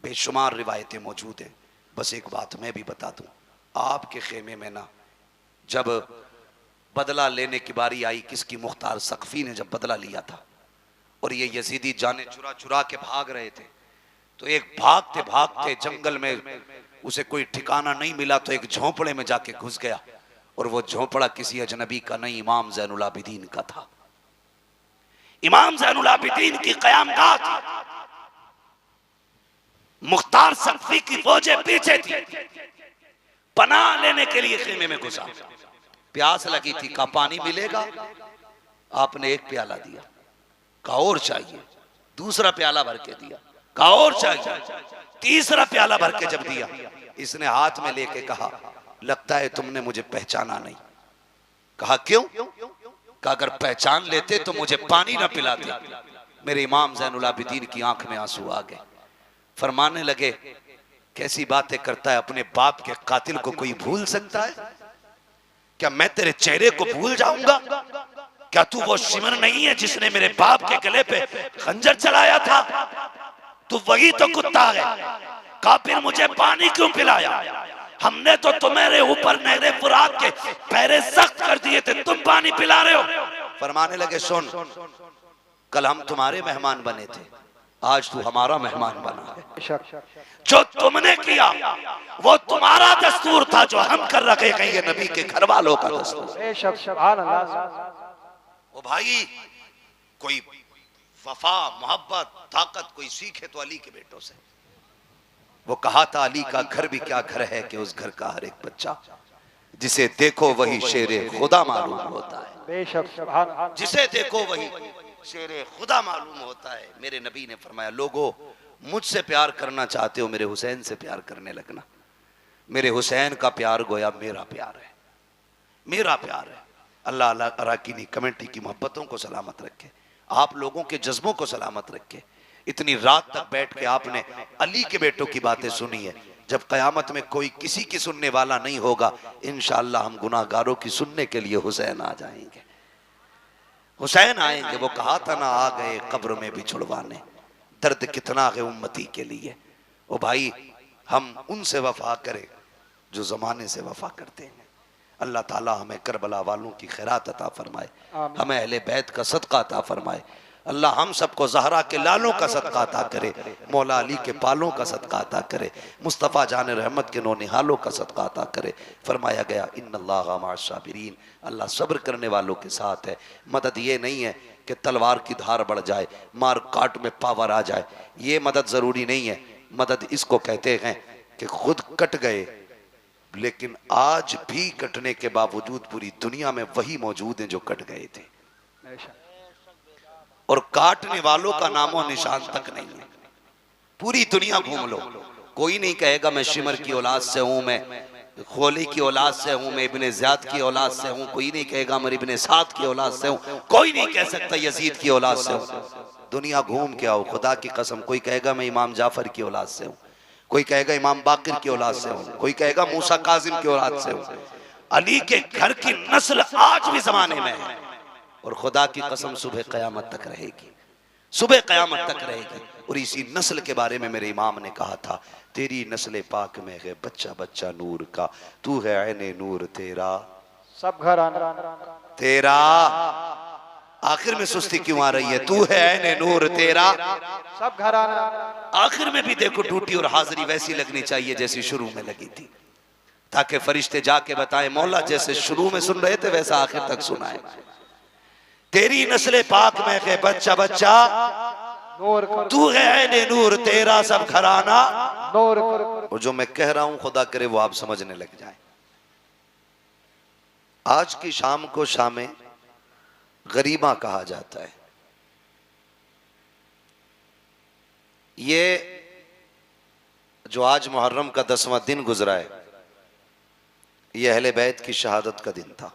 बेशुमार रिवायतें मौजूद हैं। बस एक बात मैं भी बता दूं, आपके खेमे में ना जब बदला लेने की बारी आई, किसकी? मुख्तार सक़फ़ी ने जब बदला लिया था और ये यजीदी जाने चुरा चुरा के भाग रहे थे, तो एक भागते भागते जंगल में उसे कोई ठिकाना नहीं मिला, तो एक झोंपड़े में जाके घुस गया, और वो झोंपड़ा किसी अजनबी का नहीं, इमाम ज़ैनुल आबिदीन का था। इमाम ज़ैनुल आबिदीन की क़यामगाह थी। मुख्तार सख्फी की फौजें पीछे थी, पनाह लेने के लिए खेमे में घुसा। प्यास लगी थी, कहा पानी मिलेगा? आपने एक प्याला दिया, कहा और चाहिए। दूसरा प्याला भर के दिया, कहा और चाहिए। तीसरा प्याला भर के जब दिया, इसने हाथ में लेके कहा, लगता है तुमने मुझे पहचाना नहीं। कहा क्यों? कहा अगर पहचान लेते तो मुझे पानी ना पिलाते। मेरे इमाम ज़ैनुल आबिदीन की आंख में आंसू आ गए। फरमाने लगे, कैसी बातें करता है, अपने बाप के कातिल को कोई भूल सकता है? क्या मैं तेरे चेहरे को भूल जाऊंगा? क्या तू वो शिमर नहीं है जिसने मेरे बाप के गले पे खंजर चलाया था? तू वही तो कुत्ता है। कहा फिर मुझे पानी क्यों पिलाया? हमने तो तुम्हारे ऊपर नहरे फुरात के पैरे सख्त कर दिए थे, तुम पानी पिला रहे हो। फरमाने लगे, सुन, कल हम तुम्हारे मेहमान बने थे, आज तू हमारा मेहमान बना है। जो तुमने किया वो तुम्हारा दस्तूर था, जो हम कर रखे हैं ये नबी के घर वालों का दस्तूर। ओ भाई, कोई वफा, मोहब्बत, ताकत कोई सीखे तो अली के बेटों से। वो कहा था, अली का घर भी क्या घर है कि उस घर का हर एक बच्चा जिसे देखो वही शेरे खुदा मालूम होता है। जिसे देखो वही शेरे खुदा मालूम होता है। मेरे नबी ने फरमाया, लोगों मुझसे प्यार करना चाहते हो, मेरे हुसैन से प्यार करने लगना। मेरे हुसैन का प्यार गोया मेरा प्यार है, मेरा प्यार है। अल्लाह अराकीनी कमेटी की मोहब्बतों को सलामत रखे, आप लोगों के जज्बों को सलामत रखे। इतनी रात तक बैठ के आपने अली के बेटों की बातें सुनी है। जब कयामत में कोई किसी की सुनने वाला नहीं होगा, इंशाअल्लाह हम गुनाहगारों की सुनने के लिए हुसैन आ जाएंगे, हुसैन आएंगे। वो कहा था ना, आ गए कब्र में भी छुड़वाने, दर्द कितना है उम्मती के लिए। ओ भाई, हम उनसे वफा करें जो जमाने से वफा करते हैं। अल्लाह ताला हमें करबला वालों की खैरात अता फरमाए, हमें अहले बैत का सदका अता फरमाए। अल्लाह हम सबको ज़हरा के लालों का सदका अता करे, मौला अली के पालों का सदका अता करे, मुस्तफ़ा जान रहमत के नौनिहालों का सदका अता करे। फरमाया गया, इन्नल्लाह मअस साबिरीन, अल्लाह सब्र करने वालों के साथ है। मदद ये नहीं है कि तलवार की धार बढ़ जाए, मार काट में पावर आ जाए, ये मदद ज़रूरी नहीं है। मदद इसको कहते हैं कि खुद कट गए, लेकिन आज भी कटने के बावजूद पूरी दुनिया में वही मौजूद हैं जो कट गए थे, और काटने वालों का नामो निशान तक नहीं है। पूरी दुनिया घूम लो, कोई नहीं कहेगा मैं शिमर की औलाद से हूं, मैं खोली की औलाद से हूं, मैं इब्ने ज़ियाद की औलाद से हूं। कोई नहीं कहेगा मैं इब्ने साद की औलाद से हूं। कोई नहीं कह सकता यजीद की औलाद से हूं। दुनिया घूम के आओ, खुदा की कसम। कोई कहेगा मैं इमाम जाफर की औलाद से हूं, कोई कहेगा इमाम बाकिर की औलाद से हूं, कोई कहेगा मूसा काजिम की औलाद से हूं। अली के घर की नस्ल आज भी जमाने में है, और खुदा की कसम सुबह क़यामत तक रहेगी, सुबह क़यामत तक रहेगी। और इसी नस्ल के बारे में मेरे इमाम ने कहा था, तेरी नस्ल पाक में है बच्चा बच्चा नूर का, तू है ऐने नूर तेरा, सब घर आना तेरा। आखिर में सुस्ती क्यों आ रही है? तू है ऐने नूर तेरा, सब घर आना। आखिर में भी देखो ड्यूटी और हाजिरी वैसी लगनी चाहिए जैसी शुरू में लगी थी, ताकि फरिश्ते जाके बताएं, मौला जैसे शुरू में सुन रहे थे वैसा आखिर तक सुनाए। तेरी नस्ल पाक में है बच्चा बच्चा नूर, तू है ऐने नूर तेरा, सब घराना नूर। और जो मैं कह रहा हूं खुदा करे वो आप समझने लग जाए। आज की शाम को शाम गरीबा कहा जाता है। ये जो आज मुहर्रम का 10वां दिन गुजरा है, ये अहले बैत की शहादत का दिन था।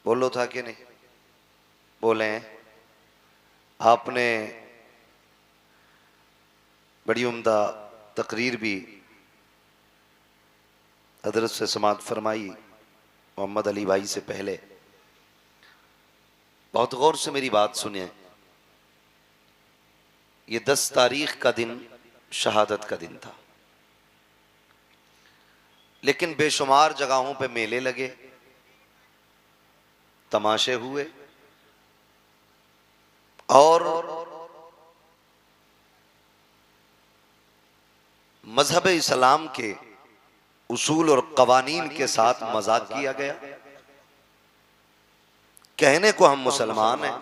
बोलो था कि नहीं? बोले हैं। आपने बड़ी उम्दा तकरीर भी हजरत से समाअत फरमाई मोहम्मद अली भाई से पहले। बहुत गौर से मेरी बात सुनिए। ये 10 तारीख का दिन शहादत का दिन था, लेकिन बेशुमार जगहों पे मेले लगे, तमाशे हुए, और मजहब इस्लाम के उसूल और कवानीन के साथ मजाक किया गया। कहने को हम मुसलमान हैं,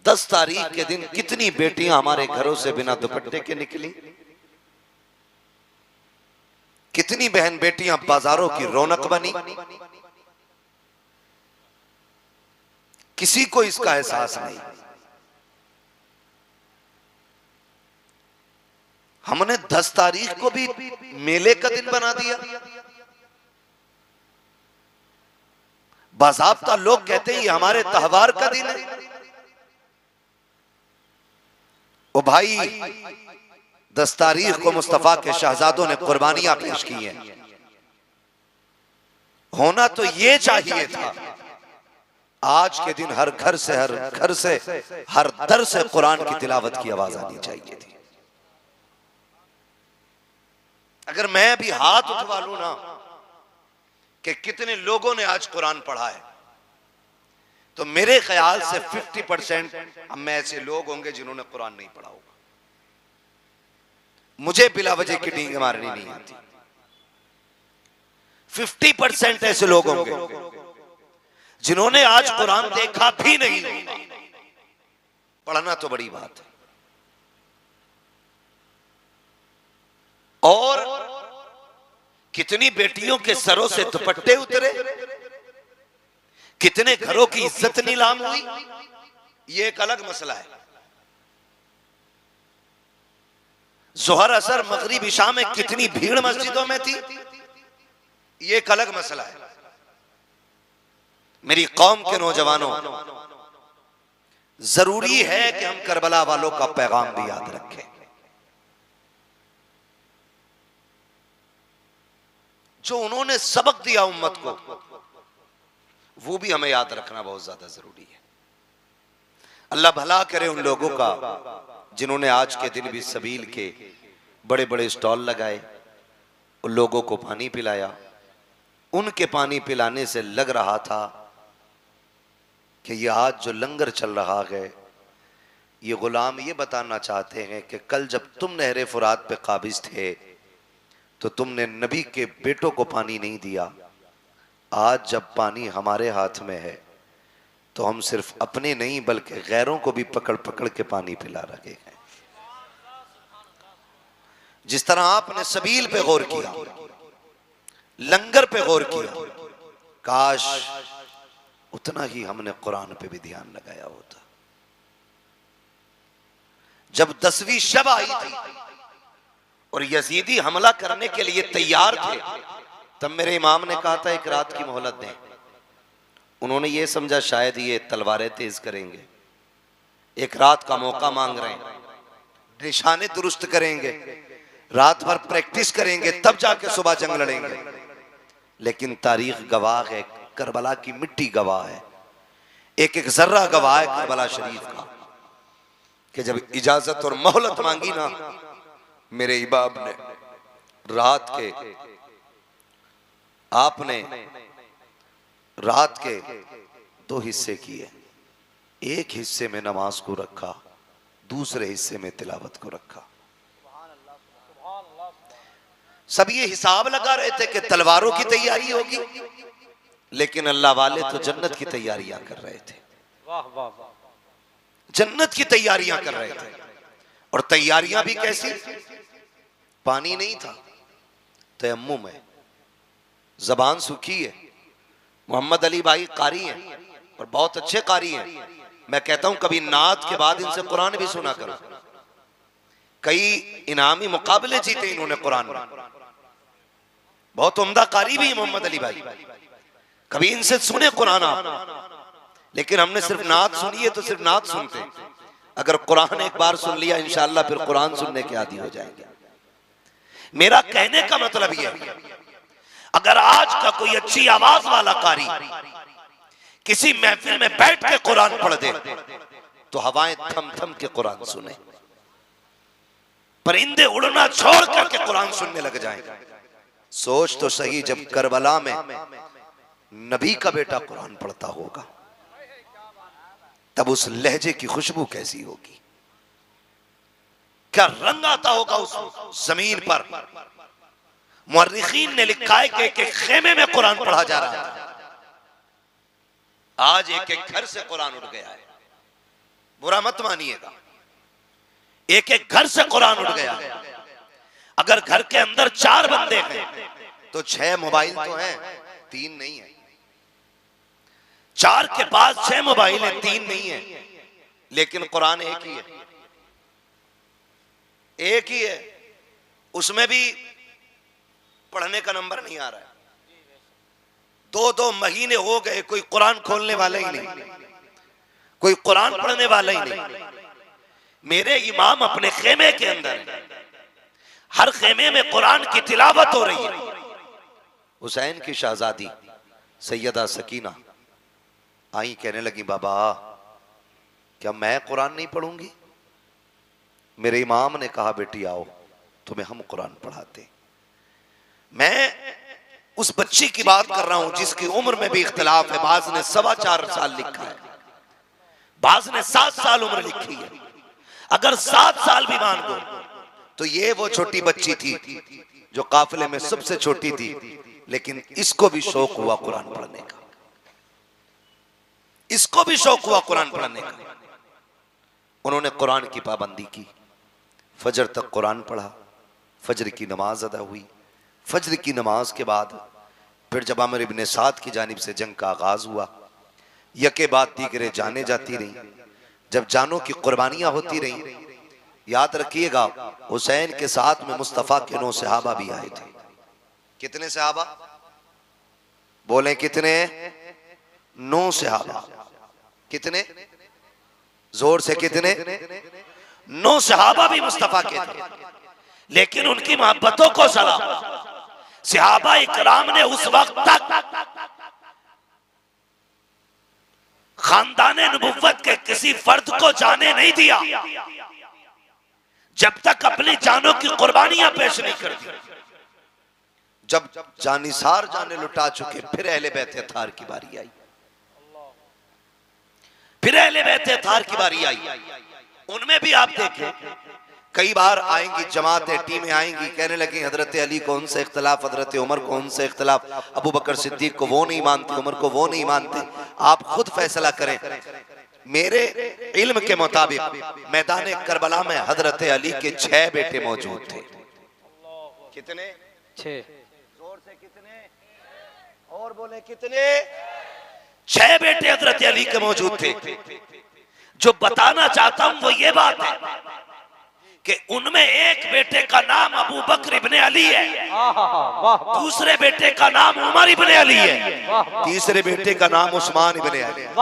10 तारीख के दिन कितनी बेटियां हमारे घरों से बिना दुपट्टे के निकली, कितनी बहन बेटियां बाजारों की रौनक बनी। किसी को इसका एहसास नहीं। हमने 10 तारीख को भी मेले का दिन बना दिया। बाज़ाब्ता लोग कहते हैं ये हमारे त्योहार का दिन है। ओ भाई, 10 तारीख को मुस्तफा के शहजादों ने कुर्बानियां पेश की हैं। होना तो ये चाहिए था आज के दिन हर घर से, हर दर से कुरान की तिलावत की आवाज आनी चाहिए थी। अगर मैं भी हाथ उठवा लूं ना कि कितने लोगों ने आज कुरान पढ़ा है, तो मेरे ख्याल से 50% हम में ऐसे लोग होंगे जिन्होंने कुरान नहीं पढ़ा होगा। मुझे बिला वजह की डींग मारनी नहीं आती। 50% ऐसे लोग होंगे जिन्होंने आज कुरान देखा भी नहीं होगा। पढ़ना तो बड़ी बात है। और कितनी बेटियों के सरों से दुपट्टे उतरे, कितने घरों की इज्जत नीलाम हुई, ये एक अलग मसला है। जोहर असर मगरिब इशा में कितनी भीड़ मस्जिदों में थी, ये एक अलग मसला है। मेरी कौम के नौजवानों, जरूरी है कि हम करबला वालों का पैगाम भी याद रखें। जो उन्होंने सबक दिया उम्मत को, वो भी हमें याद रखना बहुत ज्यादा जरूरी है। अल्लाह भला करे उन लोगों का जिन्होंने आज के दिन भी सबील के बड़े बड़े स्टॉल लगाए, उन लोगों को पानी पिलाया। उनके पानी पिलाने से लग रहा था कि ये आज जो लंगर चल रहा है, ये गुलाम ये बताना चाहते हैं कि कल जब तुम नहरे फुरात पे काबिज थे तो तुमने नबी के बेटों को पानी नहीं दिया। आज जब पानी हमारे हाथ में है तो हम सिर्फ अपने नहीं बल्कि गैरों को भी पकड़ पकड़ के पानी पिला रहे हैं। जिस तरह आपने सबील पे गौर किया, लंगर पे गौर किया, काश उतना ही हमने कुरान पे भी ध्यान लगाया होता। जब 10वीं शब आई थी और यजीदी हमला करने के लिए तैयार थे, तब मेरे इमाम ने कहा था एक रात की मोहलत दें। उन्होंने ये समझा शायद ये तलवारें तेज करेंगे, एक रात का मौका मांग रहे हैं, निशाने दुरुस्त करेंगे, रात भर प्रैक्टिस करेंगे, तब जाके सुबह जंग लड़ेंगे। लेकिन तारीख गवाह है, करबला की मिट्टी गवाह है, एक एक जर्रा गवाह है करबला शरीफ का, कि जब इजाजत और मोहलत मांगी ना मेरे इमाम ने, आपने रात के 2 हिस्से किए। एक हिस्से में नमाज को रखा, दूसरे हिस्से में तिलावत को रखा। सब ये हिसाब लगा रहे थे कि तलवारों की तैयारी होगी, लेकिन अल्लाह वाले तो जन्नत की तैयारियां कर रहे थे। वाह वाह वाह। जन्नत की तैयारियां कर रहे थे। और तैयारियां भी कैसी? पानी नहीं था, तयम्मुम है, जबान सूखी है। मोहम्मद अली भाई कारी हैं और बहुत अच्छे कारी हैं। मैं कहता हूं कभी नात के बाद इनसे कुरान भी सुना करो। कई इनामी मुकाबले जीते इन्होंने कुरान में, बहुत उम्दा कारी भी है मोहम्मद अली भाई। कभी इनसे सुने कुरान आप। लेकिन हमने सिर्फ नात सुनी है तो सिर्फ नात सुनते। अगर कुरान एक बार सुन लिया इंशाअल्लाह फिर कुरान सुनने के आदी हो जाएंगे। मेरा कहने का मतलब यह है, अगर आज का कोई अच्छी आवाज वाला कारी किसी महफिल में बैठ के कुरान पढ़ दे तो हवाएं थम थम के कुरान सुने, परिंदे उड़ना छोड़ करके कुरान सुनने लग जाएं। सोच तो सही, जब करबला में नबी का बेटा कुरान पढ़ता होगा तब उस लहजे की खुशबू कैसी होगी, क्या रंग आता होगा उस जमीन पर। मुअर्रिखीन ने लिखा है कि एक खेमे में कुरान पढ़ा जा रहा है। आज एक एक घर से कुरान उठ गया है। बुरा मत मानिएगा। एक एक घर से कुरान उठ गया। अगर घर के अंदर 4 बंदे हैं तो 6 मोबाइल तो हैं, 3 नहीं है। 4 के पास 6 मोबाइल है, 3 नहीं है, लेकिन कुरान एक ही है, एक ही है। उसमें भी पढ़ने का नंबर नहीं आ रहा है। 2-2 महीने हो गए, कोई कुरान खोलने वाला ही नहीं, कोई कुरान पढ़ने वाला ही नहीं। मेरे इमाम अपने खेमे के अंदर है, हर खेमे में कुरान की तिलावत हो रही है। हुसैन की शहजादी सैयदा सकीना आई, कहने लगी बाबा क्या मैं कुरान नहीं पढ़ूंगी? मेरे इमाम ने कहा बेटी आओ तुम्हें हम कुरान पढ़ाते। मैं उस बच्ची की बात कर रहा हूं जिसकी उम्र में भी इख्तिलाफ है। बाज ने 4.25 साल लिखा है, बाज ने 7 साल उम्र लिखी है। अगर 7 साल भी मान दो तो ये वो छोटी बच्ची थी जो काफिले में सबसे छोटी थी, लेकिन इसको भी शौक हुआ कुरान पढ़ने का, इसको भी शौक हुआ कुरान पढ़ने का। उन्होंने कुरान की पाबंदी की, फजर तक कुरान पढ़ा, फजर की नमाज अदा हुई। फजर की नमाज के बाद फिर जब आमिर इब्ने साद की जानिब से जंग का आगाज हुआ, यके बाद दीगरे जाने जाती रही। जब जानों की कुर्बानियां होती रही, याद रखिएगा हुसैन के साथ में मुस्तफा के 9 सहाबा भी आए थे। कितने सहाबा बोले? कितने? 9 सहाबा। कितने? जोर से कितने? 9 सहाबा भी मुस्तफा के थे, लेकिन उनकी मोहब्बतों को सलाम सहाबा इकराम ने उस वक्त तक खानदाने नबुव्वत के किसी फर्द को जाने नहीं दिया जब तक अपनी जानों की कुर्बानियां पेश नहीं कर दी। जब जानिसार जाने लुटा चुके, फिर अहले बैत अतार की बारी आई, फिर अहले बैत अतार की बारी आई। उनमें भी आप देखें कई बार आएंगी जमातें, टीमें आएंगी, कहने लगी हजरत अली को उनसे इख्तिलाफ, हजरत उमर को उनसे इख्तिलाफ, अबू बकर सिद्दीक को वो नहीं मानते, उमर को वो नहीं मानते। आप खुद फैसला करें। मेरे इल्म के मुताबिक मैदान करबला में हजरत अली के 6 बेटे मौजूद थे। कितने? 6। जोर से कितने? और बोले कितने? 6 बेटे हजरत अली के मौजूद थे। जो बताना चाहता हूं वो ये बात है कि उनमें एक बेटे का नाम अबू बकर इब्ने अली है, दूसरे बेटे का नाम उमर इब्ने अली है, तीसरे बेटे का नाम उस्मान इब्ने अली है।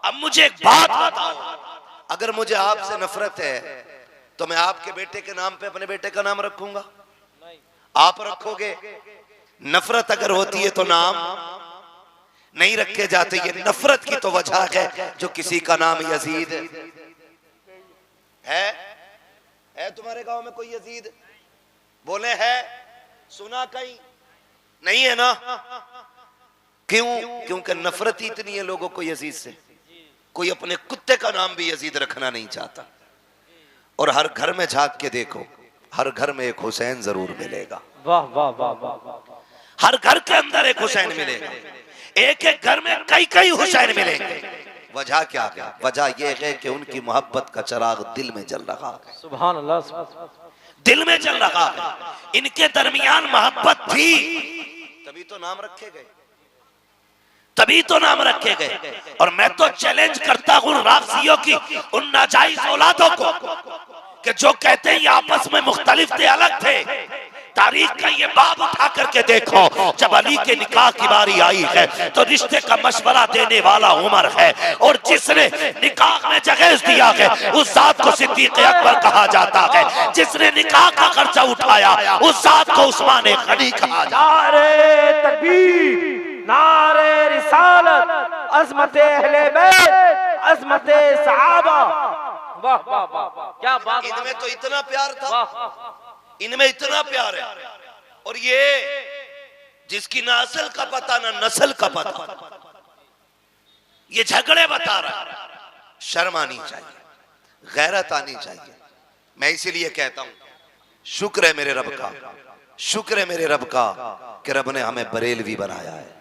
अब मुझे एक बात बताओ, अगर मुझे आपसे नफरत है तो मैं आपके बेटे के नाम पे अपने बेटे का नाम रखूंगा? आप रखोगे? नफरत अगर होती है तो नाम नहीं रखे जाते। ये नफरत की तो वजह है जो किसी का नाम यजीद है तुम्हारे गांव में कोई यजीद? बोले है? सुना कहीं? नहीं है ना? क्यों? क्योंकि नफरत इतनी है लोगों को यजीद से, कोई अपने कुत्ते का नाम भी यजीद रखना नहीं चाहता। और हर घर में झांक के देखो, हर घर में एक हुसैन जरूर मिलेगा। वाह वाह वाह वाह। हर घर के अंदर एक हुसैन मिलेगा, एक एक घर में कई कई हुसैन मिलेंगे। वजह क्या है? वजह यह है कि उनकी मोहब्बत का चिराग दिल में जल रहा है। सुभान अल्लाह। दिल में जल रहा है। इनके दरमियान मोहब्बत थी, तभी तो नाम रखे गए, तभी तो नाम रखे गए। और मैं तो चैलेंज करता हूं राफसियों की उन नाजायज औलादों को कि जो कहते हैं ये आपस में मुख्तलिफ थे, अलग थे। तारीख का ये बाब उठा करके देखो, जब अली के निकाह की बारी आई है तो रिश्ते का मशवरा देने वाला उमर है, और जिसने निकाह में जगेज दिया है उस जात को सिद्दीक अकबर कहा जाता है, जिसने निकाह का खर्चा उठाया उस जात को उस्मान गनी कहा जाता है। नारे तकबीर, नारे रिसालत, अज़मत अहले बैत, अज़मत सहाबा। वाह वाह वाह, क्या बात। इनमें तो इतना प्यार था, इनमें इतना प्यार है। और ये जिसकी ना असल का पता ना नस्ल का पता, ये झगड़े बता रहा है। शर्म आनी चाहिए, गैरत आनी चाहिए। मैं इसीलिए कहता हूं शुक्र है मेरे रब का, शुक्र है मेरे रब का कि रब ने हमें बरेलवी बनाया है।